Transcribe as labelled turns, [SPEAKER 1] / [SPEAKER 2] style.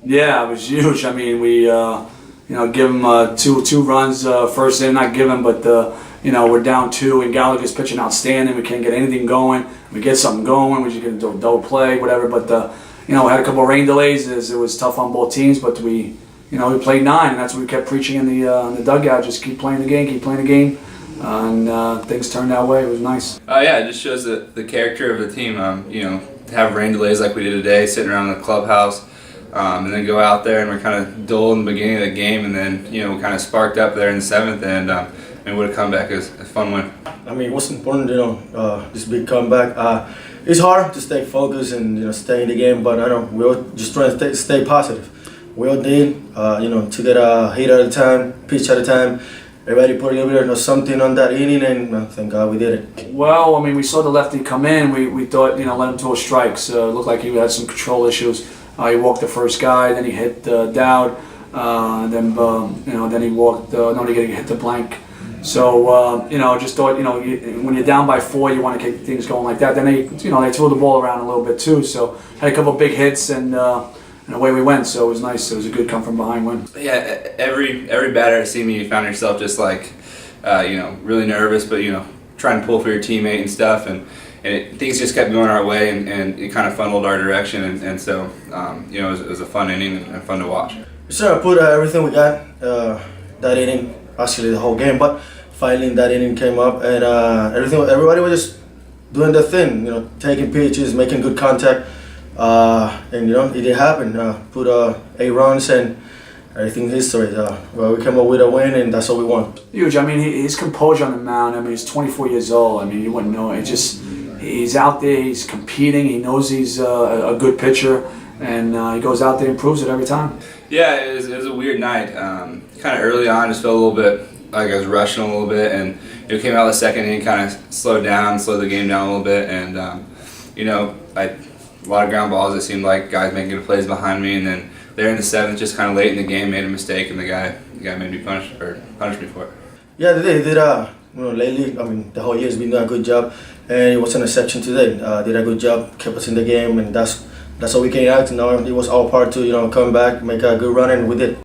[SPEAKER 1] Yeah, it was huge. I mean, we give him two runs first inning, not give him, but we're down two, and Gallagher's pitching outstanding. We can't get anything going. We get something going, we just get a double play, whatever. But we had a couple of rain delays. It was tough on both teams, but we played nine, and that's what we kept preaching in the dugout. Just keep playing the game, keep playing the game, and things turned that way. It was nice.
[SPEAKER 2] Yeah, it just shows the character of the team. To have rain delays like we did today, sitting around the clubhouse. And then go out there and we're kind of dull in the beginning of the game, and then we kind of sparked up there in the seventh, and would have come back as a fun win.
[SPEAKER 3] I mean, what's important, this big comeback. It's hard to stay focused and stay in the game, but I know we're just trying to stay positive. We all did, to get a hit at a time, pitch at a time. Everybody put a little bit of something on that inning, and thank God we did it.
[SPEAKER 1] Well, I mean, we saw the lefty come in. We thought, let him throw strikes. Looked like he had some control issues. He walked the first guy, then he hit Dowd, then he walked. He hit the blank. So just thought, when you're down by 4, you want to keep things going like that. Then they threw the ball around a little bit too. So had a couple of big hits, and away we went. So it was nice. It was a good come from behind win.
[SPEAKER 2] Yeah, every batter that seen me, you found yourself just like, really nervous, but trying to pull for your teammate and stuff, and things just kept going our way, and it kind of funneled our direction, and so it was a fun inning and fun to watch.
[SPEAKER 3] We sort of put everything we got that inning, actually the whole game, but finally that inning came up, and everybody was just doing their thing, taking pitches, making good contact, and it did happen. Put 8 runs, and everything history. We came up with a win, and that's what we want.
[SPEAKER 1] Huge. I mean, his composure on the mound. I mean, he's 24 years old. I mean, you wouldn't know. He's out there. He's competing. He knows he's a good pitcher, and he goes out there and proves it every time.
[SPEAKER 2] Yeah, it was a weird night. Kind of early on, just felt a little bit like I was rushing a little bit, and came out the second inning, kind of slowed the game down a little bit, and a lot of ground balls. It seemed like guys making good plays behind me, and then there in the seventh, just kind of late in the game, made a mistake, and the guy made me punished me for it.
[SPEAKER 3] Yeah, they did. Lately, I mean, the whole year has been doing a good job, and it was an exception today. Did a good job, kept us in the game, and that's what we came out. Now it was our part to come back, make a good run, and we did.